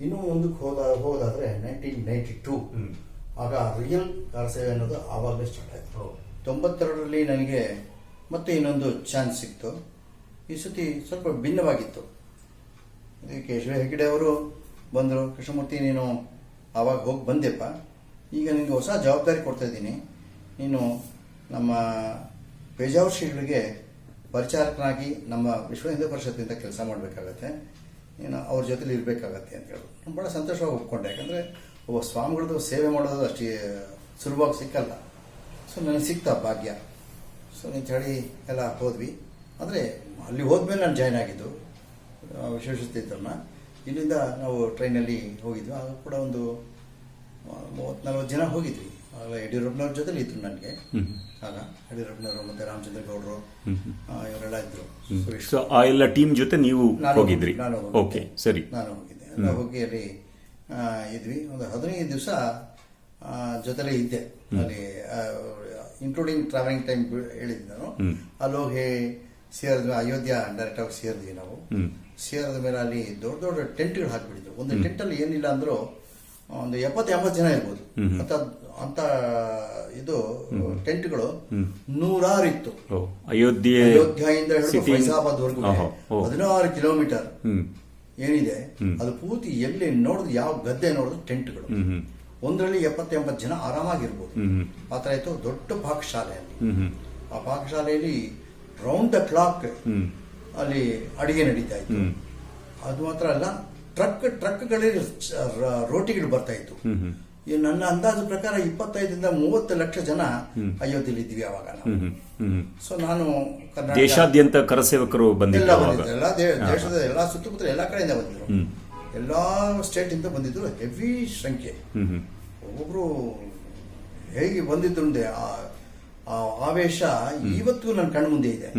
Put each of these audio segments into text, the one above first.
ಇನ್ನೂ ಮುಂದಕ್ಕೆ ಹೋಗೋದಾದ್ರೆ 1992 ಆಗ ರಿಯಲ್ ಕಾರಸೇವೆ ಅನ್ನೋದು ಆವಾಗಲೇ ಸ್ಟಾರ್ಟ್ ಆಯಿತು. 92ರಲ್ಲಿ ನನಗೆ ಮತ್ತೆ ಇನ್ನೊಂದು ಚಾನ್ಸ್ ಸಿಕ್ತು. ಈ ಸತಿ ಸ್ವಲ್ಪ ಭಿನ್ನವಾಗಿತ್ತು. ಕೇಶವ ಹೆಗ್ಡೆ ಅವರು ಬಂದರು, ಕೃಷ್ಣಮೂರ್ತಿ ನೀನು ಆವಾಗ ಹೋಗಿ ಬಂದೆಪ್ಪ, ಈಗ ನಿನಗೆ ಹೊಸ ಜವಾಬ್ದಾರಿ ಕೊಡ್ತಾ ಇದ್ದೀನಿ, ನೀನು ನಮ್ಮ ಪೇಜಾವರ್ ಶ್ರೀಗಳಿಗೆ ಪರಿಚಾರಕನಾಗಿ ನಮ್ಮ ವಿಶ್ವ ಹಿಂದೂ ಪರಿಷತ್ತಿಂದ ಕೆಲಸ ಮಾಡಬೇಕಾಗತ್ತೆ, ನೀನು ಅವ್ರ ಜೊತೆಲಿ ಇರಬೇಕಾಗತ್ತೆ ಅಂತ ಹೇಳೋದು. ನಾನು ಭಾಳ ಸಂತೋಷವಾಗಿ ಒಪ್ಕೊಂಡೆ. ಯಾಕಂದರೆ ಒಬ್ಬ ಸ್ವಾಮಿಗಳದ್ದು ಸೇವೆ ಮಾಡೋದು ಅಷ್ಟೇ ಸುಲಭವಾಗಿ ಸಿಕ್ಕಲ್ಲ. ಸೊ ನನಗೆ ಸಿಕ್ತ ಭಾಗ್ಯ. ಸೊ ಅಂತ ಹೇಳಿ ಎಲ್ಲ ಹೋದ್ವಿ. ಅಂದರೆ ಅಲ್ಲಿ ಹೋದ್ಮೇಲೆ ನಾನು ಜಾಯ್ನ್ ಆಗಿದ್ದು ವಿಶ್ವೇಶ್ವರತೀರ್ಥರನ್ನ. ಇಲ್ಲಿಂದ ನಾವು ಟ್ರೈನಲ್ಲಿ ಹೋಗಿದ್ವಿ. ಆಗ ಕೂಡ ಒಂದು 30-40 ಜನ ಹೋಗಿದ್ವಿ. ಆಗ ಯಡಿಯೂರಪ್ಪನವ್ರ ಜೊತೆಲಿ ಇದ್ರು ನನಗೆ. ಆಗ ಯಡಿಯೂರಪ್ಪನವರು ಮತ್ತೆ ರಾಮಚಂದ್ರ ಗೌಡರು ಇವರೆಲ್ಲ ಇದ್ರು. ಸೊ ಆ ಎಲ್ಲ ಟೀಮ್ ಜೊತೆ ನೀವು ಹೋಗಿದ್ರಿ? ಓಕೆ, ಸರಿ. ನಾನು ಹೋಗಿದ್ದೆ. ಹೋಗಿ ಅಲ್ಲಿ ಇದ್ವಿ. ಒಂದು 15 ದಿವಸ ಜೊತೆಲೇ ಇದ್ದೆ ಅಲ್ಲಿ, ಇನ್ಕ್ಲೂಡಿಂಗ್ ಟ್ರಾವೆಲಿಂಗ್ ಟೈಮ್ ಹೇಳಿದ್ದೆ ನಾನು. ಅಲ್ಲಿ ಹೋಗಿ ಸೇರಿದ್ವಿ. ಅಯೋಧ್ಯ ಡೈರೆಕ್ಟ್ ಆಗಿ ಸೇರಿದ್ವಿ ನಾವು. ಸೇರಿದ ಮೇಲೆ ಅಲ್ಲಿ ದೊಡ್ಡ ದೊಡ್ಡ ಟೆಂಟ್ಗಳು ಹಾಕಿಬಿಟ್ಟಿದ್ರು. ಒಂದು ಟೆಂಟಲ್ಲಿ ಏನಿಲ್ಲ ಅಂದ್ರೂ ಒಂದು 70-80 ಜನ ಇರ್ಬೋದು ಅಂತ ಇದು ಟೆಂಟ್ಗಳು 100 ಇತ್ತು. ಅಯೋಧ್ಯೆಯಿಂದ ಹಿಡಿದು ಫೈಜಾಬಾದ್ ವರೆಗೂ 16 ಕಿಲೋಮೀಟರ್ ಏನಿದೆ ಅದು ಪೂರ್ತಿ ಎಲ್ಲಿ ನೋಡಿದ್ರು, ಯಾವ ಗದ್ದೆ ನೋಡಿದ್ರು ಟೆಂಟ್ಗಳು. ಒಂದರಲ್ಲಿ 70-80 ಜನ ಆರಾಮಾಗಿರ್ಬೋದು. ಆ ತರ ಇತ್ತು. ದೊಡ್ಡ ಪಾಕಶಾಲೆ ಅಲ್ಲಿ. ಆ ಪಾಕಶಾಲೆಯಲ್ಲಿ ರೌಂಡ್ ದ ಕ್ಲಾಕ್ ಅಲ್ಲಿ ಅಡಿಗೆ ನಡೀತಾ ಇತ್ತು. ಅದು ಮಾತ್ರ ಅಲ್ಲ, ಟ್ರಕ್ಗಳಲ್ಲಿ ರೋಟಿಗಳು ಬರ್ತಾ ಇತ್ತು. ನನ್ನ ಅಂದಾಜು ಪ್ರಕಾರ 25-30 ಲಕ್ಷ ಜನ ಅಯೋಧ್ಯೆಯಲ್ಲಿ ಇದ್ವಿ ಅವಾಗ ನಾವು. ಸೊ ನಾನು ದೇಶಾದ್ಯಂತ ಕರಸೇವಕರು ಬಂದಿದ್ರು. ದೇಶದ ಎಲ್ಲಾ ಸುತ್ತಮುತ್ತ ಎಲ್ಲಾ ಕಡೆಯಿಂದ ಬಂದಿದ್ರು. ಎಲ್ಲಾ ಸ್ಟೇಟ್ ಇಂದ ಬಂದಿದ್ರು. ಹೆವಿ ಸಂಖ್ಯೆ. ಒಬ್ಬೊಬ್ರು ಹೇಗೆ ಬಂದಿದ್ರು ಅಂದ್ರೆ ಆ ಆವೇಶ ಇವತ್ತು ನನ್ನ ಕಣ್ಣು ಮುಂದೆ ಇದೆ.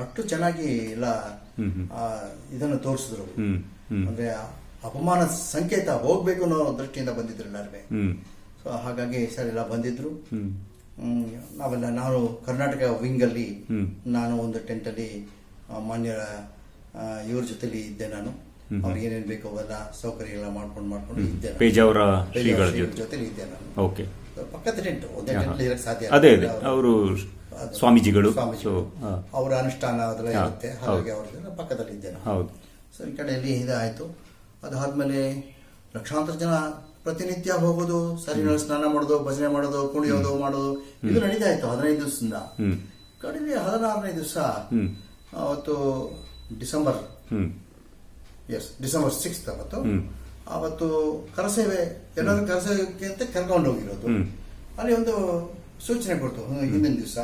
ಅಷ್ಟು ಚೆನ್ನಾಗಿ ಎಲ್ಲ ಇದನ್ನು ತೋರಿಸಿದ್ರು. ಅಂದ್ರೆ ಅಪಮಾನ ಸಂಕೇತ ಹೋಗ್ಬೇಕು ಅನ್ನೋ ದೃಷ್ಟಿಯಿಂದ ಬಂದಿದ್ರು ಎಲ್ಲಾರುವೆ. ಸೊ ಹಾಗಾಗಿ ಸರ್ ಎಲ್ಲ ಬಂದಿದ್ರು. ನಾನು ಕರ್ನಾಟಕ ವಿಂಗ್ ಅಲ್ಲಿ ನಾನು ಒಂದು ಟೆಂಟ್ ಅಲ್ಲಿ ಮಾನ್ಯರ ಇವ್ರ ಜೊತೆಲಿ ಇದ್ದೆ. ನಾನು ಅವ್ರಿಗೆ ಏನೇನ್ ಬೇಕು ಅವೆಲ್ಲ ಸೌಕರ್ಯ ಎಲ್ಲ ಮಾಡ್ಕೊಂಡು ಇದ್ದೆ. ಪೇಜಾವರ ಜೊತೆಲಿ ಇದ್ದೆ ನಾನು. ಓಕೆ. ಪಕ್ಕದ ಟೆಂಟ್, ಒಂದೇ ಟೆಂಟ್ ಇರಕ್ಕೆ ಸಾಧ್ಯ. ಅದೇ ಅವರು ಸ್ವಾಮೀಜಿಗಳು, ಅವರ ಅನುಷ್ಠಾನ ಅದೆಲ್ಲ ಇರುತ್ತೆ. ಹಾಗಾಗಿ ಅವ್ರ ಪಕ್ಕದಲ್ಲಿ ಇದ್ದೆ ನಾನು. ಸೊ ಈ ಕಡೆಯಲ್ಲಿ ಇದಾಯ್ತು. ಅದಾದ್ಮೇಲೆ ಲಕ್ಷಾಂತರ ಜನ ಪ್ರತಿನಿತ್ಯ ಹೋಗೋದು, ಸರಿನಲ್ಲಿ ಸ್ನಾನ ಮಾಡೋದು, ಭಜನೆ ಮಾಡೋದು, ಕುಣಿಯೋದು ಮಾಡೋದು ಇದು ನಡೀತಾ ಇತ್ತು 15 ದಿವಸದಿಂದ. ಕಡೆಗೆ 16ನೇ ದಿವಸ ಅವತ್ತು ಡಿಸೆಂಬರ್ 6 ಅವತ್ತು ಕರಸೇವೆ, ಎಲ್ಲರೂ ಕರಸೇವೆಗೆ ಅಂತ ಕರ್ಕೊಂಡು ಹೋಗಿರೋದು. ಅಲ್ಲಿ ಒಂದು ಸೂಚನೆ ಕೊಡ್ತು, ಹಿಂದಿನ ದಿವಸ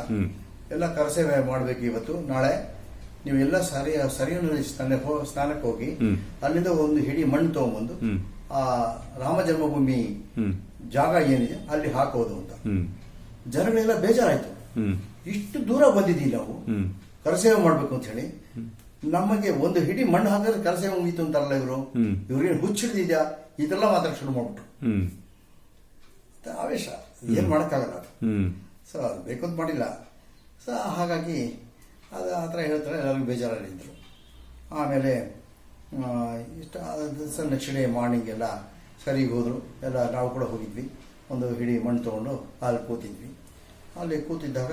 ಎಲ್ಲ ಕರಸೇವೆ ಮಾಡ್ಬೇಕು ಇವತ್ತು, ನಾಳೆ ನೀವೆಲ್ಲ ಸರಿಯಲ್ಲಿ ಸ್ನಾನಕ್ಕೆ ಹೋಗಿ ಅಲ್ಲಿಂದ ಒಂದು ಹಿಡಿ ಮಣ್ಣು ತಗೊಂಡ್ಬಂದು ಆ ರಾಮ ಜನ್ಮಭೂಮಿ ಜಾಗ ಏನಿದೆ ಅಲ್ಲಿ ಹಾಕೋದು ಅಂತ. ಜನಗಳೆಲ್ಲ ಬೇಜಾರಾಯ್ತು. ಇಷ್ಟು ದೂರ ಬಂದಿದ್ದೀವಿ ನಾವು ಕರಸೇವೆ ಮಾಡ್ಬೇಕು ಅಂತ ಹೇಳಿ, ನಮಗೆ ಒಂದು ಹಿಡಿ ಮಣ್ಣು ಹಾಕಿದ್ರೆ ಕರಸೇವೆ ಮುಗೀತು ಅಂತಾರಲ್ಲ ಇವರು, ಇವ್ರೇನು ಹುಚ್ಚಿಡ್ದಿದ್ಯಾ ಇದೆಲ್ಲ ಮಾತಾಡ ಶುರು ಮಾಡ್ಬಿಟ್ರು. ಆವೇಶ ಏನ್ ಮಾಡಕ್ಕಾಗಲ್ಲ. ಸೊ ಅದು ಬೇಕು ಅಂತ ಮಾಡಿಲ್ಲ. ಸೊ ಹಾಗಾಗಿ ಅದು ಆ ಥರ ಹೇಳ್ತಾರೆ. ಎಲ್ಲರಿಗೂ ಬೇಜಾರಲ್ಲಿದ್ದರು. ಆಮೇಲೆ ಇಷ್ಟ ನೆಕ್ಸ್ಟ್ ಡೇ ಮಾರ್ನಿಂಗ್ ಎಲ್ಲ ಸರಿಗೆ ಹೋದರು. ಎಲ್ಲ ನಾವು ಕೂಡ ಹೋಗಿದ್ವಿ. ಒಂದು ಹಿಡಿ ಮಣ್ಣು ತೊಗೊಂಡು ಅಲ್ಲಿ ಕೂತಿದ್ವಿ. ಅಲ್ಲಿ ಕೂತಿದ್ದಾಗ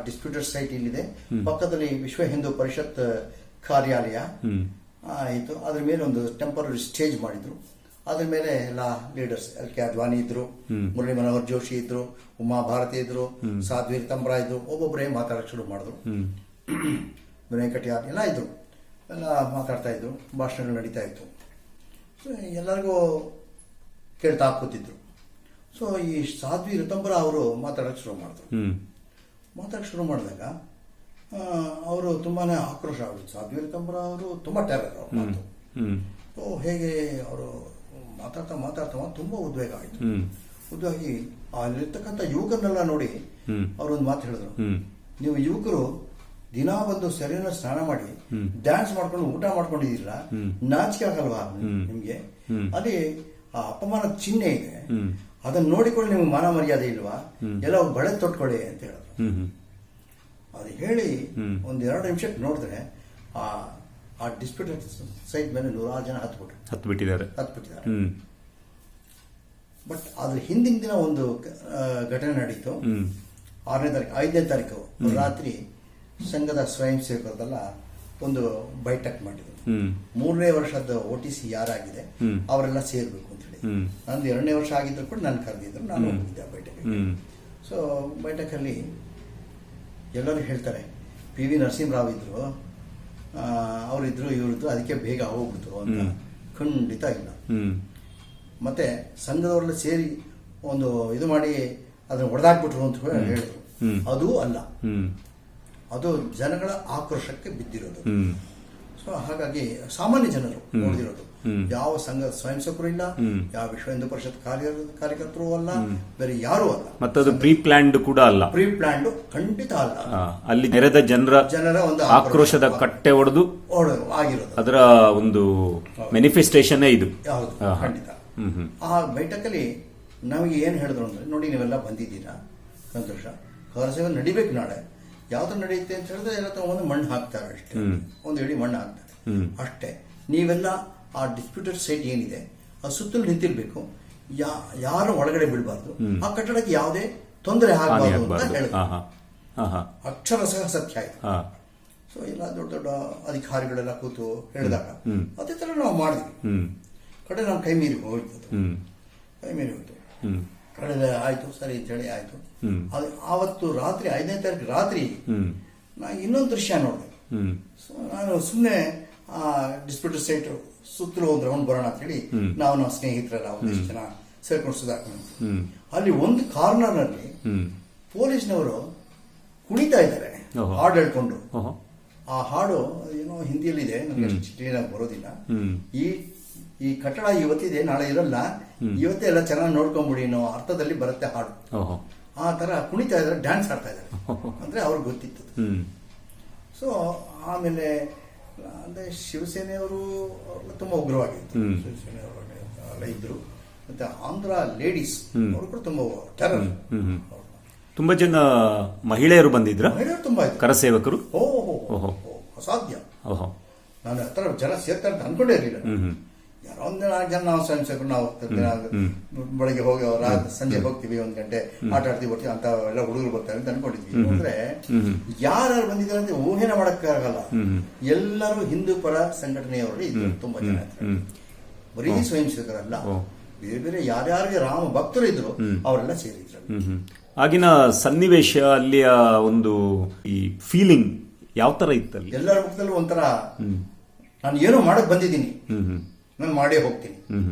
ಡಿಸ್ಪ್ಯೂಟೆಡ್ ಸೈಟ್ ಇಲ್ಲಿದೆ, ಪಕ್ಕದಲ್ಲಿ ವಿಶ್ವ ಹಿಂದೂ ಪರಿಷತ್ ಕಾರ್ಯಾಲಯ ಆಯಿತು. ಅದ್ರ ಮೇಲೆ ಒಂದು ಟೆಂಪರರಿ ಸ್ಟೇಜ್ ಮಾಡಿದ್ರು. ಅದ್ರ ಮೇಲೆ ಎಲ್ಲ ಲೀಡರ್ಸ್, LK ಅದ್ವಾನಿ ಇದ್ರು, ಮುರಳಿ ಮನೋಹರ್ ಜೋಶಿ ಇದ್ರು, ಉಮಾ ಭಾರತಿ ಇದ್ರು, ಸಾಧ್ವೀರ್ ತಂಬ್ರಾ ಇದ್ರು. ಒಬ್ಬೊಬ್ಬರೇ ಮಾತಾಡಕ್ಕೆ ಶುರು ಮಾಡಿದ್ರು. ವಿನಯ್ ಕಟಿಯಾರ್ ಎಲ್ಲ ಇದ್ರು. ಎಲ್ಲ ಮಾತಾಡ್ತಾ ಇದ್ರು. ಭಾಷಣಗಳು ನಡೀತಾ ಇತ್ತು. ಎಲ್ಲರಿಗೂ ಕೇಳ್ತಾ ಕೂತಿದ್ರು. ಸೊ ಈ ಸಾಧ್ವೀರ್ ತಂಬ್ರಾ ಅವರು ಮಾತಾಡಕ್ಕೆ ಶುರು ಮಾಡಿದ್ರು. ಮಾತಾಡಕ್ಕೆ ಶುರು ಮಾಡಿದಾಗ ಅವರು ತುಂಬಾನೇ ಆಕ್ರೋಶ ಆಗುತ್ತೆ. ಸಾಧ್ವೀರ್ ತಂಬ್ರಾ ಅವರು ತುಂಬಾ ಟೆರರ್ ಅವ್ರ ಮಾತು. ಹೇಗೆ ಅವರು ಮಾತಾಡ್ತಾ ತುಂಬಾ ಉದ್ವೇಗ ಆಯಿತು. ಉದ್ವಾಗಿ ಅಲ್ಲಿರ್ತಕ್ಕಂಥ ಯುವಕರನ್ನೆಲ್ಲ ನೋಡಿ ಅವರೊಂದು ಮಾತು ಹೇಳಿದ್ರು, ನೀವು ಯುವಕರು ದಿನಾ ಬಂದು ಸರಿಯಾದ ಸ್ನಾನ ಮಾಡಿ ಡ್ಯಾನ್ಸ್ ಮಾಡ್ಕೊಂಡು ಊಟ ಮಾಡ್ಕೊಂಡಿದ್ದೀರಲ್ಲ, ನಾಚಿಕೆ ಆಗಲ್ವಾ ನಿಮ್ಗೆ? ಅಲ್ಲಿ ಆ ಅಪಮಾನದ ಚಿಹ್ನೆ ಇದೆ, ಅದನ್ನ ನೋಡಿಕೊಂಡು ನಿಮ್ಗೆ ಮಾನ ಮರ್ಯಾದೆ ಇಲ್ವಾ? ಎಲ್ಲ ಬಳೆ ತೊಟ್ಕೊಳ್ಳಿ ಅಂತ ಹೇಳಿದ್ರು. ಅದು ಹೇಳಿ ಒಂದ್ 2 ನಿಮಿಷಕ್ಕೆ ನೋಡಿದ್ರೆ ಆ ಆ ಡಿಸ್ಪ್ಯೂಟೆಡ್ ಸೈಟ್ ಮೇಲೆ 100 ಜನ ಹತ್ಬಿಟ್ಟಿದ್ದಾರೆ. ಹತ್ಬಿಟ್ಟಿದ್ದಾರೆ. ಬಟ್ ಅದ್ರ ಹಿಂದಿನ ದಿನ ಒಂದು ಘಟನೆ ನಡೀತು. 5ನೇ ತಾರೀಕು ರಾತ್ರಿ ಸಂಘದ ಸ್ವಯಂ ಸೇವಕರದೆಲ್ಲ ಒಂದು ಬೈಠಕ್ ಮಾಡಿದ್ರು. 3ನೇ ವರ್ಷದ OTC ಯಾರಾಗಿದೆ ಅವರೆಲ್ಲ ಸೇರ್ಬೇಕು ಅಂತ ಹೇಳಿ. ನಂದು 2ನೇ ವರ್ಷ ಆಗಿದ್ರು ಕೂಡ ನಾನು ಕರೆದಿದ್ರು, ನಾನು ಹೋಗಿದ್ದೆ ಆ ಬೈಠಕ್ಗೆ. ಸೊ ಬೈಠಕಲ್ಲಿ ಎಲ್ಲರೂ ಹೇಳ್ತಾರೆ PV ನರಸಿಂಹರಾವ್ ಇದ್ರು, ಅವರಿದ್ರು ಇವರಿದ್ರು, ಅದಕ್ಕೆ ಬೇಗ ಹೋಗ್ಬಿಡ್ತು ಅಂತ. ಖಂಡಿತ ಇಲ್ಲ. ಮತ್ತೆ ಸಂಘದವರೆಲ್ಲ ಸೇರಿ ಒಂದು ಇದು ಮಾಡಿ ಅದನ್ನ ಹೊಡೆದಾಕ್ಬಿಟ್ರು ಅಂತ ಹೇಳಿದ್ರು. ಅದೂ ಅಲ್ಲ, ಅದು ಜನಗಳ ಆಕ್ರೋಶಕ್ಕೆ ಬಿದ್ದಿರೋದು. ಸೊ ಹಾಗಾಗಿ ಸಾಮಾನ್ಯ ಜನರು ನೋಡಿರೋದು. ಯಾವ ಸಂಘ ಸ್ವಯಂ ಸೇವಕರು ಇಲ್ಲ, ಯಾವ ವಿಶ್ವ ಹಿಂದೂ ಪರಿಷತ್ ಕಾರ್ಯಕರ್ತರು ಅಲ್ಲ, ಬೇರೆ ಯಾರು ಅಲ್ಲ. ಮತ್ತದು ಪ್ರೀ ಪ್ಲಾನ್ಡ್ ಕೂಡ ಅಲ್ಲ. ಪ್ರೀ ಪ್ಲಾನ್ಡ್ ಖಂಡಿತ ಅಲ್ಲ. ಅಲ್ಲಿ ನೆರೆದ ಜನರ ಒಂದು ಆಕ್ರೋಶದ ಕಟ್ಟೆ ಹೊಡೆದು ಆಗಿರೋದು, ಅದರ ಒಂದು ಮ್ಯಾನಿಫೆಸ್ಟೇಷನ್ ಇದು. ಹೌದು, ಖಂಡಿತ. ಆ ಬೈಠಕಲ್ಲಿ ನಮಗೆ ಏನ್ ಹೇಳಿದ್ರು ಅಂದ್ರೆ, ನೋಡಿ ನೀವೆಲ್ಲ ಬಂದಿದ್ದೀರಾ, ಸಂತೋಷ, ಕರಸೇವೆ ನಡಿಬೇಕು, ನಾಳೆ ಯಾವ್ದು ನಡೆಯುತ್ತೆ ಅಂತ ಹೇಳಿದ್ರೆ ಎಲ್ಲ ತಗೊಂಡು ಮಣ್ಣು ಹಾಕ್ತಾರೆ ಅಷ್ಟೇ, ಒಂದು ಇಡೀ ಮಣ್ಣು ಹಾಕ್ತಾರೆ ಅಷ್ಟೇ. ನೀವೆಲ್ಲ ಆ ಡಿಸ್ಪ್ಯೂಟೆಡ್ ಸೈಟ್ ಏನಿದೆ ಅದು ಸುತ್ತಲೂ ನಿಂತಿರ್ಬೇಕು, ಯಾರು ಒಳಗಡೆ ಬಿಡಬಾರ್ದು, ಆ ಕಟ್ಟಡಕ್ಕೆ ಯಾವುದೇ ತೊಂದರೆ ಆಗಬಾರ್ದು ಅಂತ ಹೇಳಿದ್ರು. ಅಕ್ಷರಶಃ ಸತ್ಯ ಆಯ್ತು. ಸೊ ಎಲ್ಲ ದೊಡ್ಡ ದೊಡ್ಡ ಅಧಿಕಾರಿಗಳೆಲ್ಲ ಕೂತು ಹೇಳಿದಾಗ ಅದೇ ತರ ನಾವು ಮಾಡಿದ್ವಿ. ಕಡೆ ನಾವು ಕೈ ಮೀರಿ ಹೋಯ್ತು, ಕಡೆ ಆಯ್ತು, ಸರಿ ಅಂತ ಹೇಳಿ ಆಯ್ತು. ಆವತ್ತು ರಾತ್ರಿ 5ನೇ ತಾರೀಕು ರಾತ್ರಿ ನಾನು ಇನ್ನೊಂದು ದೃಶ್ಯ ನೋಡಿದೆ. ನಾನು ಸುಮ್ಮನೆ ಆ ಡಿಸ್ಪ್ಯೂಟೆಡ್ ಸೈಟ್ ಸುತ್ತಲೂ ಒಂದು ರೌಂಡ್ ಬರೋಣ ಅಂತ ಹೇಳಿ ನಾವು ಸ್ನೇಹಿತರೆಲ್ಲ ಒಂದಿಷ್ಟು ಜನ ಸೇರ್ಕೊಂಡು ಸುಧಾಕೊಂಡು, ಅಲ್ಲಿ ಒಂದು ಕಾರ್ನರ್ ನಲ್ಲಿ ಪೊಲೀಸ್ನವರು ಕುಣಿತಾ ಇದ್ದಾರೆ ಹಾಡು ಹೇಳ್ಕೊಂಡು. ಆ ಹಾಡು ಏನೋ ಹಿಂದಿಯಲ್ಲಿದೆ, ನನಗೆ ಅಷ್ಟು ಕ್ಲೀನಾಗಿ ಬರೋದಿಲ್ಲ. ಈ ಕಟ್ಟಡ ಇವತ್ತಿದೆ, ನಾಳೆ ಇರಲ್ಲ, ಇವತ್ತೇ ಎಲ್ಲ ಚೆನ್ನಾಗಿ ನೋಡ್ಕೊಂಬಿಡಿ ಅನ್ನೋ ಅರ್ಥದಲ್ಲಿ ಬರುತ್ತೆ ಹಾಡು. ಆ ತರ ಕುಣಿತಾ ಇದ್ದಾರೆ, ಡ್ಯಾನ್ಸ್ ಆಡ್ತಾ ಇದ್ದಾರೆ ಅಂದ್ರೆ ಅವ್ರಿಗೆ ಗೊತ್ತಿತ್ತು. ಸೊ ಆಮೇಲೆ ಅಂದ್ರೆ ಶಿವಸೇನೆಯವರು ತುಂಬಾ ಉಗ್ರವಾಗಿತ್ತು, ಶಿವಸೇನೆಯವರು ಇದ್ರು. ಮತ್ತೆ ಆಂಧ್ರ ಲೇಡೀಸ್ ಅವರು ಕೂಡ ತುಂಬಾ ಟೆರರ್. ತುಂಬಾ ಜನ ಮಹಿಳೆಯರು ಬಂದಿದ್ರ, ಮಹಿಳೆಯರು ತುಂಬಾ ಇದ್ರು, ಕರಸೇವಕರು. ಅಸಾಧ್ಯ. ನಾನು ಹತ್ರ ಜನ ಸೇರ್ತಾರೆ ಅಂತ ಅನ್ಕೊಂಡೇ ಇರಲಿಲ್ಲ. ಯಾರೋ ಒಂದ್ 4 ಜನ ನಾವು ಸ್ವಯಂ ಸೇವಕರು, ನಾವು ಬೆಳಗ್ಗೆ ಹೋಗಿ ಸಂಜೆ ಹೋಗ್ತೀವಿ, 1 ಗಂಟೆ ಆಟ ಆಡ್ತೀವಿ, ಬರ್ತೀವಿ ಅಂತ ಎಲ್ಲ ಹುಡುಗರು ಬರ್ತಾರೆ ಅಂತ ಅನ್ಕೊಂಡಿದ್ವಿ. ಅಂದ್ರೆ ಯಾರು ಬಂದಿದ್ದಾರೆ ಅಂತ ಊಹೆನ ಮಾಡಕ್ಕಾಗಲ್ಲ. ಎಲ್ಲರೂ ಹಿಂದೂ ಪರ ಸಂಘಟನೆಯವರು ಇದ್ರು, ತುಂಬಾ ಜನ ಇದ್ರು. ಬರೀ ಸ್ವಯಂ ಸೇವಕರಲ್ಲ, ಬೇರೆ ಬೇರೆ ಯಾರ್ಯಾರಿಗೆ ರಾಮ ಭಕ್ತರು ಇದ್ರು ಅವರೆಲ್ಲ ಸೇರಿದ್ರು. ಆಗಿನ ಸನ್ನಿವೇಶ, ಅಲ್ಲಿಯ ಒಂದು ಈ ಫೀಲಿಂಗ್ ಯಾವ ತರ ಇತ್ತಲ್ಲಿ? ಎಲ್ಲರ ಮುಖದಲ್ಲೂ ಒಂಥರ ನಾನು ಏನೋ ಮಾಡಕ್ ಬಂದಿದ್ದೀನಿ, ನಾನು ಮಾಡೇ ಹೋಗ್ತೀನಿ,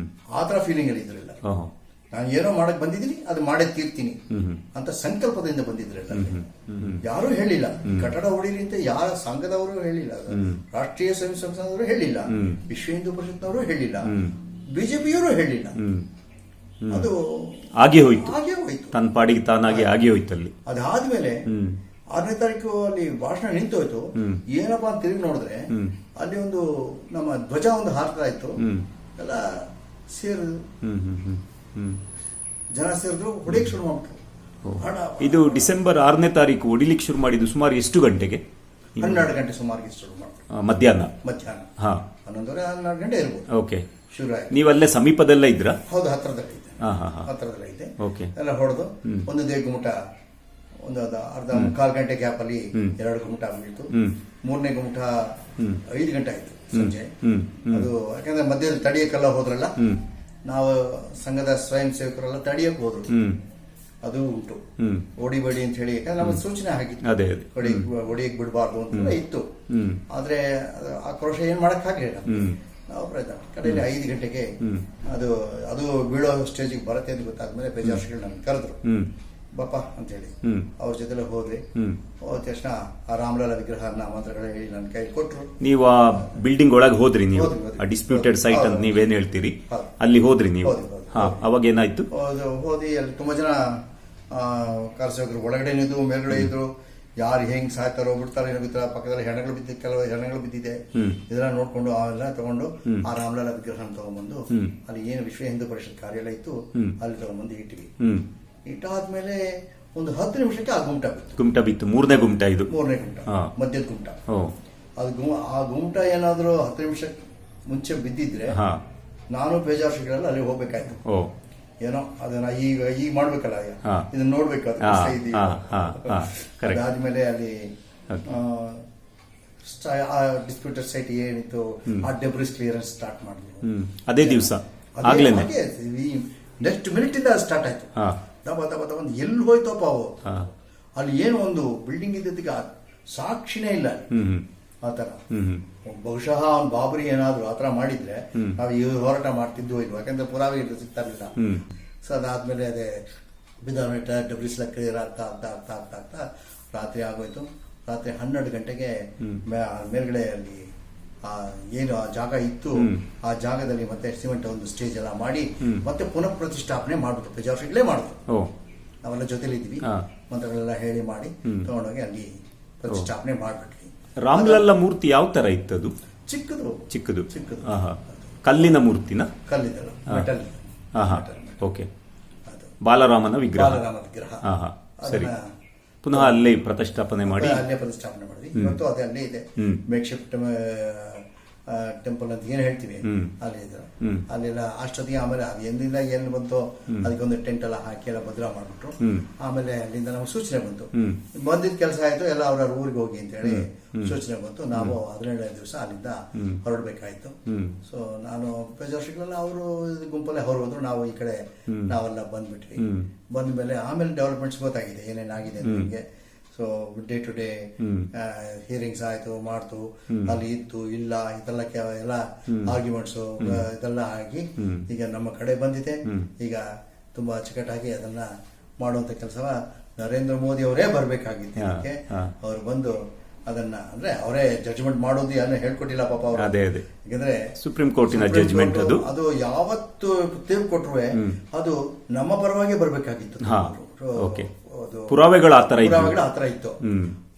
ಆ ತರ ಫೀಲಿಂಗ್ ಅಲ್ಲಿ ಇದ್ರಲ್ಲ. ನಾನು ಏನೋ ಮಾಡಕ್ ಬಂದಿದ್ದೀನಿ, ಅದು ಮಾಡೇ ತೀರ್ತೀನಿ ಅಂತ ಸಂಕಲ್ಪದಿಂದ ಬಂದಿದ್ರಲ್ಲ. ಯಾರೂ ಹೇಳಿಲ್ಲ ಕಟ್ಟಡ ಹೊಡೀರಿ ಅಂತ, ಯಾರ ಸಂಘದವರು ಹೇಳಿಲ್ಲ, ರಾಷ್ಟ್ರೀಯ ಸ್ವಯಂ ಸಂಸ್ಥೆಯವರು ಹೇಳಿಲ್ಲ, ವಿಶ್ವ ಹಿಂದೂ ಪರಿಷತ್ನವರು ಹೇಳಿಲ್ಲ, ಬಿಜೆಪಿಯವರು ಹೇಳಿಲ್ಲ. ಅದು ಹಾಗೆ ಹೋಯ್ತು, ಹಾಗೆ ಹೋಯ್ತು, ತನ್ನ ಪಾಡಿಗೆ ತಾನಾಗಿ ಹಾಗೆ ಹೋಯ್ತು. ಅಲ್ಲಿ ಅದಾದ್ಮೇಲೆ 6ನೇ ತಾರೀಕು ಅಲ್ಲಿ ಭಾಷಣ ನಿಂತೋಯ್ತು. ಏನಪ್ಪಾ ಅಂತ ತಿರುಗಿ ನೋಡಿದ್ರೆ ಅಲ್ಲಿ ಒಂದು ನಮ್ಮ ಧ್ವಜ ಒಂದು ಹಾರ್ತಾ ಇತ್ತು. ಎಲ್ಲ ಸೇರಿದ್ರು, ಜನ ಸೇರಿದ್ರು, ಹೊಡೆಯಕ್ಕೆ ಶುರು ಮಾಡ್ಬಿಟ್ರು. ಇದು ಡಿಸೆಂಬರ್ 6ನೇ ತಾರೀಕು ಹೊಡಿಲಿಕ್ಕೆ ಶುರು ಮಾಡಿದ್ದು ಸುಮಾರು ಎಷ್ಟು ಗಂಟೆಗೆ? 12 ಗಂಟೆ ಸುಮಾರಿಗೆ ಶುರು ಮಾಡ್ತಾರೆ. ಮಧ್ಯಾಹ್ನ 11:30 12 ಗಂಟೆ ಇರ್ಬೋದು. ಓಕೆ, ಶುರು ಆಯ್ತು. ನೀವಲ್ಲೇ ಸಮೀಪದಲ್ಲೇ ಇದ್ರ? ಹೌದು, ಹತ್ರದಲ್ಲೇ ಇದೆ. ಹತ್ರದಲ್ಲೇ ಇದೆ. ಎಲ್ಲ ಹೊಡೆದು ಒಂದೊಂದೇ ಗುಮಟ, ಒಂದು ಅರ್ಧ 3/4 ಗಂಟೆ ಗ್ಯಾಪ್ ಅಲ್ಲಿ 2 ಗುಮಟ ಮುಗಿತು. 3ನೇ ಗುಮಟ 5 ಗಂಟೆ ಆಯ್ತು ಸಂಜೆ. ಅದು ಯಾಕಂದ್ರೆ ಮಧ್ಯದಲ್ಲಿ ತಡಿಯಕ್ಕೆಲ್ಲ ಹೋದ್ರಲ್ಲ, ನಾವು ಸಂಘದ ಸ್ವಯಂ ಸೇವಕರೆಲ್ಲ ತಡಿಯಕ್ ಹೋದ್ರು, ಅದು ಉಂಟು. ಹೊಡಿಬೇಡಿ ಅಂತ ಹೇಳಿ, ಯಾಕಂದ್ರೆ ನಮ್ಮ ಸೂಚನೆ ಆಗಿತ್ತು, ಹೊಡಿಯಕ್ ಬಿಡಬಾರ್ದು ಅಂತ ಇತ್ತು. ಆದ್ರೆ ಆಕ್ರೋಶ ಏನ್ ಮಾಡಕ್ ಆಗಿಲ್ಲ. ನಾವು ಪ್ರಯತ್ನ ಕಡೆಯಲ್ಲಿ 5 ಗಂಟೆಗೆ ಅದು ಬೀಳೋ ಸ್ಟೇಜಿಗೆ ಬರುತ್ತೆ ಅಂತ ಗೊತ್ತಾದ್ಮೇಲೆ ಬೇಜಾರ್ಗಳು ನಮ್ಗೆ ಕರೆದ್ರು, ಬಾಪ ಅಂತ ಹೇಳಿ ಅವ್ರ ಜೊತೆಲೆ ಹೋದ್ವಿ. ಹೋದ ತಕ್ಷಣ ಆ ರಾಮಲಾಲ ವಿಗ್ರಹನ ಮಂತ್ರಗಳ ಹೇಳಿ ನನ್ನ ಕೈ ಕೊಟ್ರು. ನೀವು ಆ ಬಿಲ್ಡಿಂಗ್ ಒಳಗೆ ಹೋದ್ರಿ? ನೀವು ಡಿಸ್ಪ್ಯೂಟೆಡ್ ಸೈಟ್ ಅಂತ ನೀವೇನ್ ಹೇಳ್ತೀರಿ, ಅಲ್ಲಿ ಹೋದ್ರಿ ನೀವು? ಅವಾಗ ಏನಾಯ್ತು? ಹೋದಿ ಅಲ್ಲಿ ತುಂಬಾ ಜನ ಕರಸೇವಕರು ಒಳಗಡೆ ಇದ್ದು, ಮೇಲ್ಗಡೆ ಇದ್ರು. ಯಾರು ಹೆಂಗ್ ಸಾಯ್ತಾರೋ ಬಿಡ್ತಾರೋ ಏನೋ ಗೊತ್ತಿಲ್ಲ. ಪಕ್ಕದಲ್ಲಿ ಹೆಣಗಳು ಬಿದ್ದಿದೆ, ಕೆಲವು ಹೆಣಗಳು ಬಿದ್ದಿದೆ. ಇದೆಲ್ಲ ನೋಡ್ಕೊಂಡು ಅವೆಲ್ಲ ತಗೊಂಡು ಆ ರಾಮಲಾಲ ವಿಗ್ರಹ ತಗೊಂಡ್ಬಂದು ಅಲ್ಲಿ ಏನು ವಿಶ್ವ ಹಿಂದೂ ಪರಿಷತ್ ಕಾರ್ಯಾಲಯ ಇತ್ತು ಅಲ್ಲಿ ತಗೊಂಡ್ಬಂದು ಇಟ್ವಿ. ಇಟ್ಟಾದ್ಮೇಲೆ ಒಂದು 10 ನಿಮಿಷಕ್ಕೆ ಆ ಗುಮ್ಟ ಬಿತ್ತು. 3ನೇ ಗುಮ್ಟ ಇದು? 3ನೇ ಗುಮ್ಟ, ಮಧ್ಯದ ಗುಮ್ಟ. ಆ ಗುಮ್ಟ ಏನಾದರೂ 10 ನಿಮಿಷ ಮುಂಚೆ ಬಿದ್ದಿದ್ರೆ ಹಾ ನಾನು ಬೇಜಾರು ಅಲ್ಲಿ ಹೋಗ್ಬೇಕಾಯ್ತು. ಓ ಏನೋ ಅದನ್ನ ಈಗ ಮಾಡ್ಬೇಕಲ್ಲ, ಹಾ. ಇದನ್ನ ನೋಡ್ಬೇಕು. ಅದಾದ್ಮೇಲೆ ಅಲ್ಲಿ ಡಿಸ್ಪ್ಯೂಟೆಡ್ ಸೈಟ್ ಏನಿತ್ತು ಆ ಡೆಬ್ರಿಸ್ ಕ್ಲಿಯರೆನ್ಸ್ ಸ್ಟಾರ್ಟ್ ಮಾಡಿದ್ರು. ಅದೇ ದಿವಸ ನೆಕ್ಸ್ಟ್ ಮಿನಿಟ್ ಇಂದ ಸ್ಟಾರ್ಟ್ ಆಯ್ತು. ದಬ ದಬ ದಬ ಎಲ್ಲಿ ಹೋಯ್ತಪ್ಪ ಅವು. ಅಲ್ಲಿ ಏನು ಒಂದು ಬಿಲ್ಡಿಂಗ್ ಇದ್ದಕ್ಕೆ ಸಾಕ್ಷಿನೇ ಇಲ್ಲ ಆತರ. ಬಹುಶಃ ಅವ್ನು ಬಾಬರಿ ಏನಾದ್ರು ಆತರ ಮಾಡಿದ್ರೆ ನಾವು ಈ ಹೋರಾಟ ಮಾಡ್ತಿದ್ವೋ ಇಲ್ವ, ಯಾಕಂದ್ರೆ ಪುರಾವೆ ಸಿಗ್ತಾ ಇರಲಿಲ್ಲ. ಸೊ ಅದಾದ್ಮೇಲೆ ಅದೇ ಬಿದ್ದಾಮೇಟ ಡೆಬ್ರಿಸ್ ಕ್ಲಿಯರ್ ಆಗ್ತಾ ಆಗ್ತಾ ಆಗ್ತಾ ಆಗ್ತಾ ಆಗ್ತಾ ರಾತ್ರಿ ಆಗೋಯ್ತು. ರಾತ್ರಿ 12 ಗಂಟೆಗೆ ಮೇಲ್ಗಡೆ ಅಲ್ಲಿ ಏನು ಆ ಜಾಗ ಇತ್ತು ಆ ಜಾಗದಲ್ಲಿ ಮತ್ತೆ ಸಿಮೆಂಟ್ ಒಂದು ಸ್ಟೇಜ್ ಎಲ್ಲ ಮಾಡಿ ಮತ್ತೆ ಪುನಃ ಪ್ರತಿಷ್ಠಾಪನೆ ಮಾಡ್ಬಿಟ್ಟು ಪ್ರಜಾಶ್ರೀಗಳೇ ಮಾಡಿದ್ರು. ನಾವೆಲ್ಲ ಜೊತೆಲಿ ಇದ್ವಿ, ಮಂತ್ರಗಳೆಲ್ಲ ಹೇಳಿ ಮಾಡಿ ತಗೊಂಡೋಗಿ ಅಲ್ಲಿ ಪ್ರತಿಷ್ಠಾಪನೆ ಮಾಡ್ಬಿಟ್ವಿ. ರಾಮ್ಲಲ್ಲ ಮೂರ್ತಿ ಯಾವ ತರ ಇತ್ತದು? ಚಿಕ್ಕದು ಚಿಕ್ಕದು ಚಿಕ್ಕದು ಕಲ್ಲಿನ ಮೂರ್ತಿನ? ಕಲ್ಲಿದಲ್ಲ, ಮೆಟಲ್. ಓಕೆ. ಬಾಲರಾಮನ ವಿಗ್ರಹ. ಸರಿ. ಪುನಃ ಅಲ್ಲೇ ಪ್ರತಿಷ್ಠಾಪನೆ ಮಾಡಿ ಅಲ್ಲೇ ಪ್ರತಿಷ್ಠಾಪನೆ ಮಾಡಿದ್ವಿ. ಇವತ್ತು ಅದೇ ಅಲ್ಲೇ ಇದೆ. ಮೇಕ್ ಶಿಫ್ಟ್ ಟೆಂಪಲ್ ಅಂತ ಏನ್ ಹೇಳ್ತೀವಿ ಅಲ್ಲಿ ಇದೆ. ಅಲ್ಲೆಲ್ಲ ಅಷ್ಟೊತ್ತಿಗೆ ಆಮೇಲೆ ಅದು ಎಲ್ಲಿಂದ ಎಲ್ಲಿ ಬಂತು ಅದಕ್ಕೊಂದು ಟೆಂಟ್ ಎಲ್ಲ ಹಾಕಿ ಎಲ್ಲ ಭದ್ರ ಮಾಡ್ಬಿಟ್ರು. ಆಮೇಲೆ ಅಲ್ಲಿಂದ ನಮ್ಗೆ ಸೂಚನೆ ಬಂತು, ಬಂದಿದ್ ಕೆಲಸ ಆಯ್ತು, ಎಲ್ಲ ಅವ್ರ ಊರಿಗೆ ಹೋಗಿ ಅಂತ ಹೇಳಿ ಸೂಚನೆ ಬಂತು. ನಾವು 17ನೇ ದಿವಸ ಅಲ್ಲಿಂದ ಹೊರಡ್ಬೇಕಾಯ್ತು. ಸೊ ನಾನು ಪ್ರಜಾಶ್ರೀಗಳೆಲ್ಲ ಅವರು ಗುಂಪಲ್ಲೇ ಹೊರಹೋದ್ರು, ನಾವು ಈ ಕಡೆ ನಾವೆಲ್ಲ ಬಂದ್ಬಿಟ್ವಿ. ಬಂದ್ಮೇಲೆ ಆಮೇಲೆ ಡೆವಲಪ್ಮೆಂಟ್ಸ್ ಗೊತ್ತಾಗಿದೆ ಏನೇನಾಗಿದೆ ನಮಗೆ. So day to day hearings ಆಯ್ತು, ಮಾಡ್ತು, ಅಲ್ಲಿ ಇತ್ತು ಇಲ್ಲ ಇದೆಲ್ಲ ಎಲ್ಲ ಆರ್ಗ್ಯುಮೆಂಟ್ಸು ಇದೆಲ್ಲ ಆಗಿ ಈಗ ನಮ್ಮ ಕಡೆ ಬಂದಿದೆ. ಈಗ ತುಂಬಾ ಅಚ್ಚುಕಟ್ಟಾಗಿ ಅದನ್ನ ಮಾಡುವಂತ ಕೆಲಸ ನರೇಂದ್ರ ಮೋದಿ ಅವರೇ ಬರ್ಬೇಕಾಗಿತ್ತು. ಅದಕ್ಕೆ ಅವ್ರು ಬಂದು ಅದನ್ನ ಅಂದ್ರೆ ಅವರೇ ಜಡ್ಜ್ಮೆಂಟ್ ಮಾಡೋದು ಯಾರು ಹೇಳ್ಕೊಟ್ಟಿಲ್ಲ ಪಾಪ ಅವರು. ಯಾಕಂದ್ರೆ ಸುಪ್ರೀಂ ಕೋರ್ಟಿನ ಜಡ್ಜ್ಮೆಂಟ್ ಅದು ಯಾವತ್ತು ತೀರ್ಪು ಕೊಟ್ರು ಅದು ನಮ್ಮ ಪರವಾಗಿ ಬರ್ಬೇಕಾಗಿತ್ತು. ಪುರಾವೆಗಳು ಆತರ ಇತ್ತು.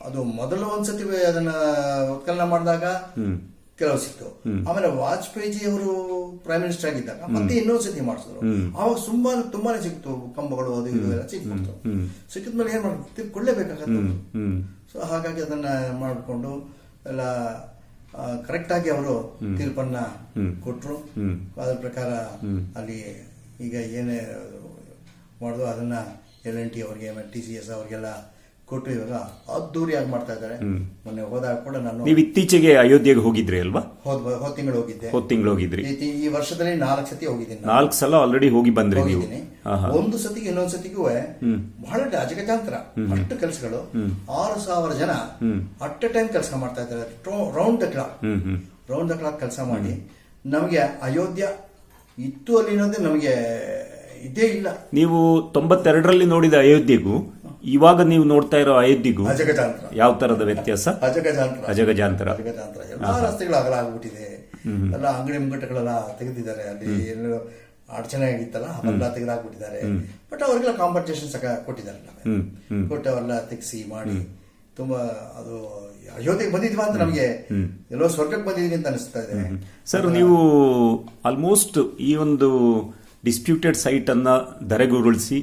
ಅದು ಮೊದಲು ಒಂದ್ಸತಿ ಅದನ್ನ ಉತ್ಕಲನ ಮಾಡಿದಾಗ ಕೆಲವು ಸಿಕ್ತು. ಆಮೇಲೆ ವಾಜಪೇಯಿ ಅವರು ಪ್ರೈಮ್ ಮಿನಿಸ್ಟರ್ ಆಗಿದ್ದಾಗ ಮತ್ತೆ ಇನ್ನೊಂದ್ಸತಿ ಮಾಡಿಸಿದ್ರು. ಅವಾಗ ತುಂಬಾನೇ ಸಿಕ್ತು, ಕಂಬಗಳು ಅದು ಇದು ಎಲ್ಲ ಸಿಕ್ಬಿಡ್ತು. ಸಿಕ್ಕಿದ್ಮೇಲೆ ಏನ್ ಮಾಡ್ಬೇಕು, ಕೊಳ್ಳೇಬೇಕಾಗತ್ತೆ. ಸೊ ಹಾಗಾಗಿ ಅದನ್ನ ಮಾಡಿಕೊಂಡು ಎಲ್ಲ ಕರೆಕ್ಟ್ ಆಗಿ ಅವರು ತೀರ್ಪನ್ನ ಕೊಟ್ರು. ಅದ್ರ ಪ್ರಕಾರ ಅಲ್ಲಿ ಈಗ ಏನೇ ಮಾಡುದು ಅದನ್ನ LNT ಅವ್ರಿಗೆ TCS ಅವ್ರಿಗೆಲ್ಲ ಕೊಟ್ಟು ಇವಾಗ ಅದ್ದೂರಿಯಾಗಿ ಮಾಡ್ತಾ ಇದ್ದಾರೆ. ಮೊನ್ನೆ ಹೋದಾಗ ಕೂಡ ನಾನು ನೀವು ಇತ್ತೀಚೆಗೆ ಅಯೋಧ್ಯೆಗೆ ಹೋಗಿದ್ರಿ ಅಲ್ವಾ? ಹೋದ್ ತಿಂಗಳು ಹೋಗಿದ್ದೆ. ಹೋಗಿದ್ರಿ? ಈ ವರ್ಷದಲ್ಲಿ 4 ಸತಿ ಹೋಗಿದ್ದೀನಿ. 4 ಸಲ ಆಲ್ರೆಡಿ ಹೋಗಿ ಬಂದ್ರಿ ನೀವು? ಒಂದು ಸತಿಗೆ ಇನ್ನೊಂದ್ ಸತಿಗೂ ಬಹಳ ಅಜಗಜಾಂತರ ಅಷ್ಟು ಕೆಲಸಗಳು. 6,000 ಜನ ಅಟ್ ಎ ಟೈಮ್ ಕೆಲಸ ಮಾಡ್ತಾ ಇದ್ದಾರೆ. ರೌಂಡ್ ದ ಕ್ಲಾಕ್ ಕೆಲಸ ಮಾಡಿ ನಮಗೆ ಅಯೋಧ್ಯ ಇತ್ತು ಅಲ್ಲಿ ಅನ್ನೋದೇ ನಮಗೆ ಇದೇ ಇಲ್ಲ. ನೀವು 92ರಲ್ಲಿ ನೋಡಿದ ಅಯೋಧ್ಯೆಗೂ ಇವಾಗ ನೀವು ನೋಡ್ತಾ ಇರೋ ಅಯೋಧ್ಯೆಗೂ ಯಾವ ತರದ ವ್ಯತ್ಯಾಸ? ಅಜಗಜಾಂತರ. ಎಲ್ಲಾ ರಸ್ತೆಗಳು ಅಗಲ ಆಗ್ಬಿಟ್ಟಿದೆ, ಎಲ್ಲ ಅಂಗಡಿ ಮುಂಗಟ್ಟುಗಳೆಲ್ಲ ತೆಗೆದಿದ್ದಾರೆ. ಅಲ್ಲಿ ಎಲ್ಲೋ ಅಡಚಣೆ ಆಗಿತ್ತಲ್ಲ ಅದೆಲ್ಲ ತೆಗೆದಾಕ್ಬಿಟ್ಟಿದ್ದಾರೆ. ಬಟ್ ಅವ್ರಿಗೆಲ್ಲ ಕಾಂಪನ್ಸೇಷನ್ ಕೊಟ್ಟಿದ್ದಾರೆ. ಕೊಟ್ಟು ಅವೆಲ್ಲ ತೆಗೆಸಿ ಮಾಡಿ ತುಂಬಾ ಅದು ಅಯೋಧ್ಯೆಗೆ ಬಂದಿದ್ವಾ ಅಂತ ನಮಗೆ ಎಲ್ಲೋ ಸ್ವರ್ಗಕ್ಕೆ ಬಂದಿದ್ವಿ ಅಂತ ಅನಿಸ್ತಾ ಇದೆ. ಸರ್, ನೀವು ಆಲ್ಮೋಸ್ಟ್ ಈ ಒಂದು ಡಿಸ್ಪ್ಯೂಟೆಡ್ ಸೈಟ್ ಅನ್ನ ಧರೆಗುರುಳಿಸಿ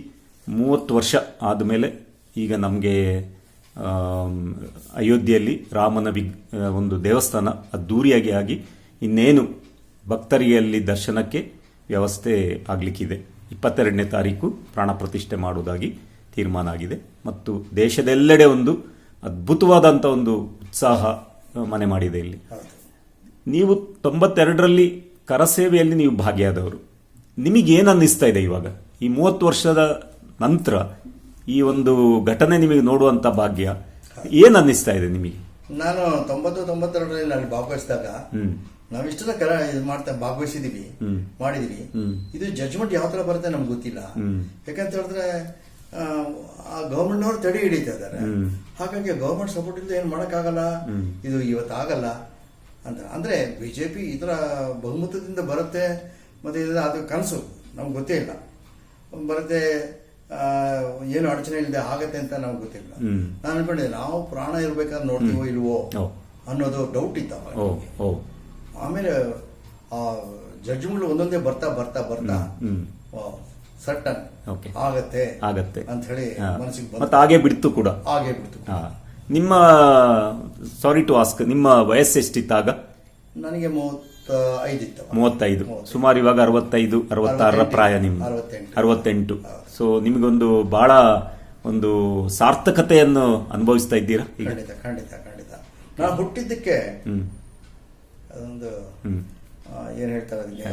30 ವರ್ಷ ಆದಮೇಲೆ ಈಗ ನಮಗೆ ಅಯೋಧ್ಯೆಯಲ್ಲಿ ರಾಮನ ಒಂದು ದೇವಸ್ಥಾನ ಅದ್ದೂರಿಯಾಗಿ ಆಗಿ ಇನ್ನೇನು ಭಕ್ತರಿಗೆ ಅಲ್ಲಿ ದರ್ಶನಕ್ಕೆ ವ್ಯವಸ್ಥೆ ಆಗಲಿಕ್ಕಿದೆ. 22ನೇ ತಾರೀಕು ಪ್ರಾಣ ಪ್ರತಿಷ್ಠೆ ಮಾಡುವುದಾಗಿ ತೀರ್ಮಾನ ಆಗಿದೆ ಮತ್ತು ದೇಶದೆಲ್ಲೆಡೆ ಒಂದು ಅದ್ಭುತವಾದಂಥ ಒಂದು ಉತ್ಸಾಹ ಮನೆ ಮಾಡಿದೆ ಇಲ್ಲಿ. ನೀವು 92ರಲ್ಲಿ ಕರಸೇವೆಯಲ್ಲಿ ನೀವು ಭಾಗಿಯಾದವರು, ನಿಮಗೇನು ಅನ್ನಿಸ್ತಾ ಇದೆ ಇವಾಗ ಈ 30 ವರ್ಷದ ನಂತರ ಈ ಒಂದು ಘಟನೆ ನಿಮಗೆ ನೋಡುವಂತ ಭಾಗ್ಯ ಏನ್ ಅನ್ನಿಸ್ತಾ ಇದೆ ನಿಮಗೆ? ನಾನು 92ರಲ್ಲಿ ನಾನು ಭಾಗವಹಿಸಿದಾಗ ನಾವ್ ಇಷ್ಟೆಲ್ಲ ಭಾಗವಹಿಸಿದೀವಿ, ಮಾಡಿದೀವಿ. ಇದು ಜಡ್ಜ್ಮೆಂಟ್ ಯಾವ ತರ ಬರುತ್ತೆ ನಮ್ಗೆ ಗೊತ್ತಿಲ್ಲ. ಯಾಕಂತ ಹೇಳಿದ್ರೆ ಆ ಗವರ್ಮೆಂಟ್ ನವರು ತಡೆ ಹಿಡಿತಾ ಇದ್ದಾರೆ. ಹಾಗಾಗಿ ಗವರ್ಮೆಂಟ್ ಸಪೋರ್ಟ್ ಇಲ್ಲದೆ ಏನ್ ಮಾಡಕ್ಕಾಗಲ್ಲ, ಇದು ಇವತ್ತು ಆಗಲ್ಲ ಅಂತ. ಅಂದ್ರೆ ಬಿಜೆಪಿ ಇದರ ಬಹುಮತದಿಂದ ಬರುತ್ತೆ, ಮತ್ತೆ ಅದು ಕನಸು ನಮ್ಗೆ ಗೊತ್ತೇ ಇಲ್ಲ. ಬರುತ್ತೆ ಏನು ಅಡಚಣೆ ಇಲ್ಲದೆ ಆಗತ್ತೆ ಅಂತ ನಮ್ಗೆ ಗೊತ್ತಿಲ್ಲ. ನಾನು ಅನ್ಕೊಂಡಿದ್ದೆ ನಾವು ಪ್ರಾಣ ಇರ್ಬೇಕಾದ್ರೆ ನೋಡ್ತೀವೋ ಇಲ್ವೋ ಅನ್ನೋದು ಡೌಟ್ ಇತ್ತು. ಆಮೇಲೆ ಆ ಜಡ್ಜ್ಗಳು ಒಂದೊಂದೇ ಬರ್ತಾ ಬರ್ತಾ ಬರ್ತಾ ಸರ್ಟನ್ ಆಗತ್ತೆ ಅಂತ ಹೇಳಿ ಮನಸ್ಸಿಗೆ ಹಾಗೆ ಬಿಡ್ತು ಕೂಡ. ನಿಮ್ಮ ಸಾರಿ ಟು ಆಸ್ಕ್, ನಿಮ್ಮ ವಯಸ್ಸೆಷ್ಟಿತ್ತಾಗ? ನನಗೆ 35 ಇತ್ತು. 35. ಸುಮಾರು ಇವಾಗ 65, 66ರ ಪ್ರಾಯ ನಿಮ್ಮ. 68. ಸೊ ನಿಮಗೊಂದು ಬಹಳ ಒಂದು ಸಾರ್ಥಕತೆಯನ್ನು ಅನುಭವಿಸ್ತಾ ಇದ್ದೀರಾ ಈಗ? ಖಂಡಿತ ಖಂಡಿತ ಖಂಡಿತ. ನಾನು ಹುಟ್ಟಿದ್ದಕ್ಕೆ ಅದೊಂದು ಏನ್ ಹೇಳ್ತಾರೆ ಅದಕ್ಕೆ,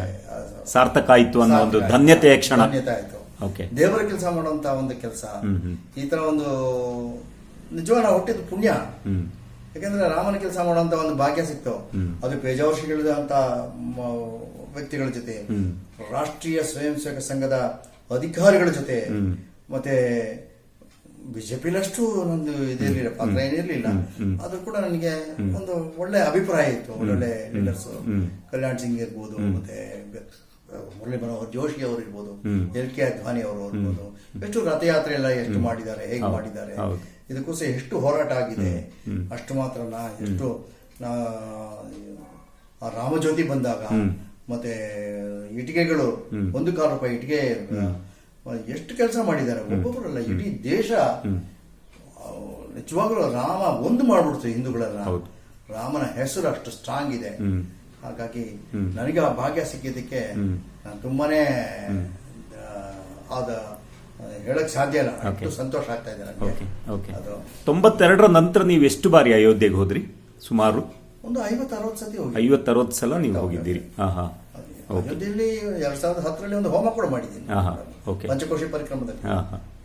ಸಾರ್ಥಕ ಆಯ್ತು ಅನ್ನೋ ಒಂದು ಧನ್ಯತೆಯ ಕ್ಷಣ. ಧನ್ಯತೆ ಆಯ್ತು. ಓಕೆ. ದೇವರ ಕೆಲಸ ಮಾಡುವಂತ ಒಂದು ಕೆಲಸ, ಈ ತರ ಒಂದು ನಿಜವಾಗ ನಾವು ಹುಟ್ಟಿದ ಪುಣ್ಯ. ಯಾಕಂದ್ರೆ ರಾಮನ ಕೆಲಸ ಮಾಡುವಂತ ಒಂದು ಭಾಗ್ಯ ಸಿಕ್ತು. ಅದು ಪೇಜಾವರ್ಷಿಗಳಿದಂತ ವ್ಯಕ್ತಿಗಳ ಜೊತೆ, ರಾಷ್ಟ್ರೀಯ ಸ್ವಯಂ ಸೇವಕ ಸಂಘದ ಅಧಿಕಾರಿಗಳ ಜೊತೆ, ಮತ್ತೆ ಬಿಜೆಪಿಲಷ್ಟು ನಂದು ಇದಿರ್ಲಿಲ್ಲ, ಪಾತ್ರ ಏನಿರ್ಲಿಲ್ಲ. ಅದು ಕೂಡ ನನಗೆ ಒಂದು ಒಳ್ಳೆ ಅಭಿಪ್ರಾಯ ಇತ್ತು. ಒಳ್ಳೊಳ್ಳೆ ಲೀಡರ್ಸ್, ಕಲ್ಯಾಣ್ ಸಿಂಗ್ ಇರ್ಬೋದು, ಮತ್ತೆ ಮುರಳಿ ಮನೋಹರ್ ಜೋಶಿ ಅವರು ಇರ್ಬೋದು, LK ಅದ್ವಾನಿ ಅವರು ಇರ್ಬೋದು. ಎಷ್ಟು ರಥಯಾತ್ರೆ ಎಲ್ಲ ಎಷ್ಟು ಮಾಡಿದ್ದಾರೆ, ಹೇಗೆ ಮಾಡಿದ್ದಾರೆ, ಇದಕ್ಕೋಸ್ಕರ ಎಷ್ಟು ಹೋರಾಟ ಆಗಿದೆ. ಅಷ್ಟು ಮಾತ್ರನಾ, ಎಷ್ಟು ರಾಮಜ್ಯೋತಿ ಬಂದಾಗ, ಮತ್ತೆ ಇಟಿಗೆಗಳು ₹1 ಇಟಿಗೆ ಎಷ್ಟು ಕೆಲಸ ಮಾಡಿದ್ದಾರೆ ಒಬ್ಬೊಬ್ಬರಲ್ಲ. ಇಡೀ ದೇಶ ನಿಜವಾಗ್ಲೂ ರಾಮ ಒಂದು ಮಾಡ್ಬಿಡ್ತು ಹಿಂದೂಗಳೆಲ್ಲ. ರಾಮನ ಹೆಸರು ಅಷ್ಟು ಸ್ಟ್ರಾಂಗ್ ಇದೆ. ಹಾಗಾಗಿ ನನಗೆ ಆ ಭಾಗ್ಯ ಸಿಕ್ಕಿದ್ದಕ್ಕೆ ನಾನು ತುಂಬಾನೇ ಹೇಳಕ್ ಸಾಧ್ಯ ಇಲ್ಲ, ಅಷ್ಟು ಸಂತೋಷ ಆಗ್ತಾ ಇದೆ ನನಗೆ. 92ರ ನಂತರ ನೀವು ಎಷ್ಟು ಬಾರಿ ಅಯೋಧ್ಯೆಗೆ ಹೋದ್ರಿ? ಸುಮಾರು ಒಂದು 50-60 ಸತಿ ಹೋಗಿ. 50-60 ಸಲ ನೀವು ಹೋಗಿದ್ದೀರಿ. ಅಯೋಧ್ಯೆಯಲ್ಲಿ 2010ರಲ್ಲಿ ಒಂದು ಹೋಮ ಕೂಡ ಮಾಡಿದ್ದೀನಿ. ಪಂಚಕೋಶಿ ಪರಿಕ್ರಮದಲ್ಲಿ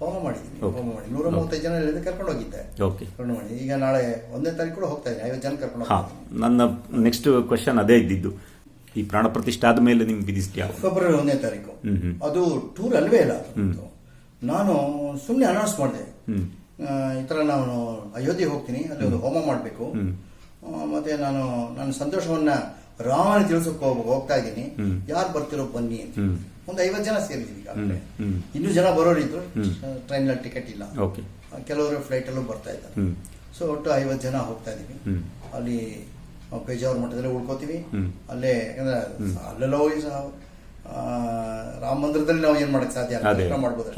ಹೋಮ ಮಾಡಿದ್ದೀನಿ. ಹೋಮ ಮಾಡಿ 135 ಜನ ಕರ್ಕೊಂಡು ಹೋಗಿದ್ದೆ. ಕರ್ಕೊಂಡು ಮಾಡಿ ಈಗ ನಾಳೆ 1ನೇ ತಾರೀಕು ಕೂಡ ಹೋಗ್ತಾ ಇದ್ದೀನಿ. 50 ಜನ ಕರ್ಕೊಂಡು ಹೋಗ್ತೀನಿ. ನನ್ನ ನೆಕ್ಸ್ಟ್ ಕ್ವಶನ್ ಅದೇ ಇದ್ದಿದ್ದು. ಈ ಪ್ರಾಣ ಪ್ರತಿಷ್ಠೆ ಆದ್ಮೇಲೆ ನಿಮ್ಗೆ ವಿಧಿಸ್ತೀಯ? ಫೆಬ್ರವರಿ 1ನೇ ತಾರೀಕು. ಅದು ಟೂರ್ ಅಲ್ವೇ ಇಲ್ಲ. ನಾನು ಸುಮ್ಮನೆ ಅನೌನ್ಸ್ ಮಾಡಿದೆ, ಈ ತರ ನಾನು ಅಯೋಧ್ಯೆಗೆ ಹೋಗ್ತೀನಿ, ಅಲ್ಲಿ ಒಂದು ಹೋಮ ಮಾಡಬೇಕು, ಮತ್ತೆ ನಾನು ನನ್ನ ಸಂತೋಷವನ್ನ ರಾಮನ ತಿಳಿಸಕ್ಕೆ ಹೋಗ್ತಾ ಇದ್ದೀನಿ, ಯಾರು ಬರ್ತಿರೋ ಬನ್ನಿ ಅಂತ. ಒಂದು 50 ಜನ ಸೇರಿದ್ದೀವಿ. ಈಗಾಗಲೇ ಇನ್ನೂ ಜನ ಬರೋರಿದ್ರು. ಟ್ರೈನಲ್ಲಿ ಟಿಕೆಟ್ ಇಲ್ಲ, ಕೆಲವರು ಫ್ಲೈಟ್ ಅಲ್ಲೂ ಬರ್ತಾ ಇದ್ದಾರೆ. ಸೊ ಒಟ್ಟು 50 ಜನ ಹೋಗ್ತಾ ಇದೀವಿ. ಅಲ್ಲಿ ಪೇಜಾವರ ಮಠದಲ್ಲಿ ಉಳ್ಕೋತೀವಿ. ಅಲ್ಲೇ ಯಾಕಂದ್ರೆ ಅಲ್ಲೆಲ್ಲ ಹೋಗಿ ರಾಮ ಮಂದಿರದಲ್ಲಿ ನಾವು ಏನ್ ಮಾಡಕ್ ಸಾಧ್ಯ ಮಾಡ್ಬೋದು.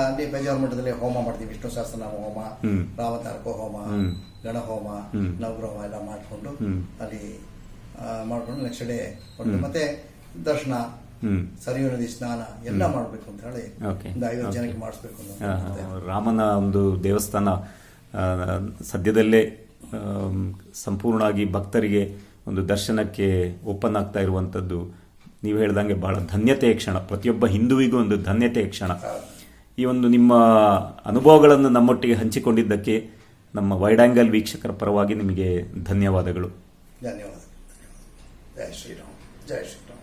ಅಲ್ಲಿ ಪೇಜಾವರ ಮಠದಲ್ಲಿ ಹೋಮ ಮಾಡ್ತೀವಿ. ವಿಷ್ಣು ಸಹಸ್ರನಾಮ ಹೋಮ, ರಾಮತಾರಕ ಹೋಮ, ಗಣ ಹೋಮ, ನವಗ್ರಹ ಹೋಮ ಎಲ್ಲ ಮಾಡ್ಕೊಂಡು ಅಲ್ಲಿ ಮಾಡ್ಕೊಂಡು ನೆಕ್ಸ್ಟ್ ಡೇ ಮತ್ತೆ ದರ್ಶನ, ಸರಿಯು ನದಿ ಸ್ನಾನ ಎಲ್ಲ ಮಾಡ್ಬೇಕು ಅಂತ ಹೇಳಿ ಒಂದು 50 ಜನಕ್ಕೆ ಮಾಡಿಸ್ಬೇಕು. ರಾಮನ ಒಂದು ದೇವಸ್ಥಾನ ಸದ್ಯದಲ್ಲೇ ಸಂಪೂರ್ಣವಾಗಿ ಭಕ್ತರಿಗೆ ಒಂದು ದರ್ಶನಕ್ಕೆ ಓಪನ್ ಆಗ್ತಾ ಇರುವಂತದ್ದು ನೀವು ಹೇಳ್ದಂಗೆ ಬಹಳ ಧನ್ಯತೆಯ ಕ್ಷಣ. ಪ್ರತಿಯೊಬ್ಬ ಹಿಂದುವಿಗೂ ಒಂದು ಧನ್ಯತೆಯ ಕ್ಷಣ. ಈ ಒಂದು ನಿಮ್ಮ ಅನುಭವಗಳನ್ನು ನಮ್ಮೊಟ್ಟಿಗೆ ಹಂಚಿಕೊಂಡಿದ್ದಕ್ಕೆ ನಮ್ಮ ವೈಡ್ ಆಂಗಲ್ ವೀಕ್ಷಕರ ಪರವಾಗಿ ನಿಮಗೆ ಧನ್ಯವಾದಗಳು. ಧನ್ಯವಾದ. ಜೈ ಶ್ರೀರಾಮ್. ಜೈ ಶ್ರೀರಾಮ್.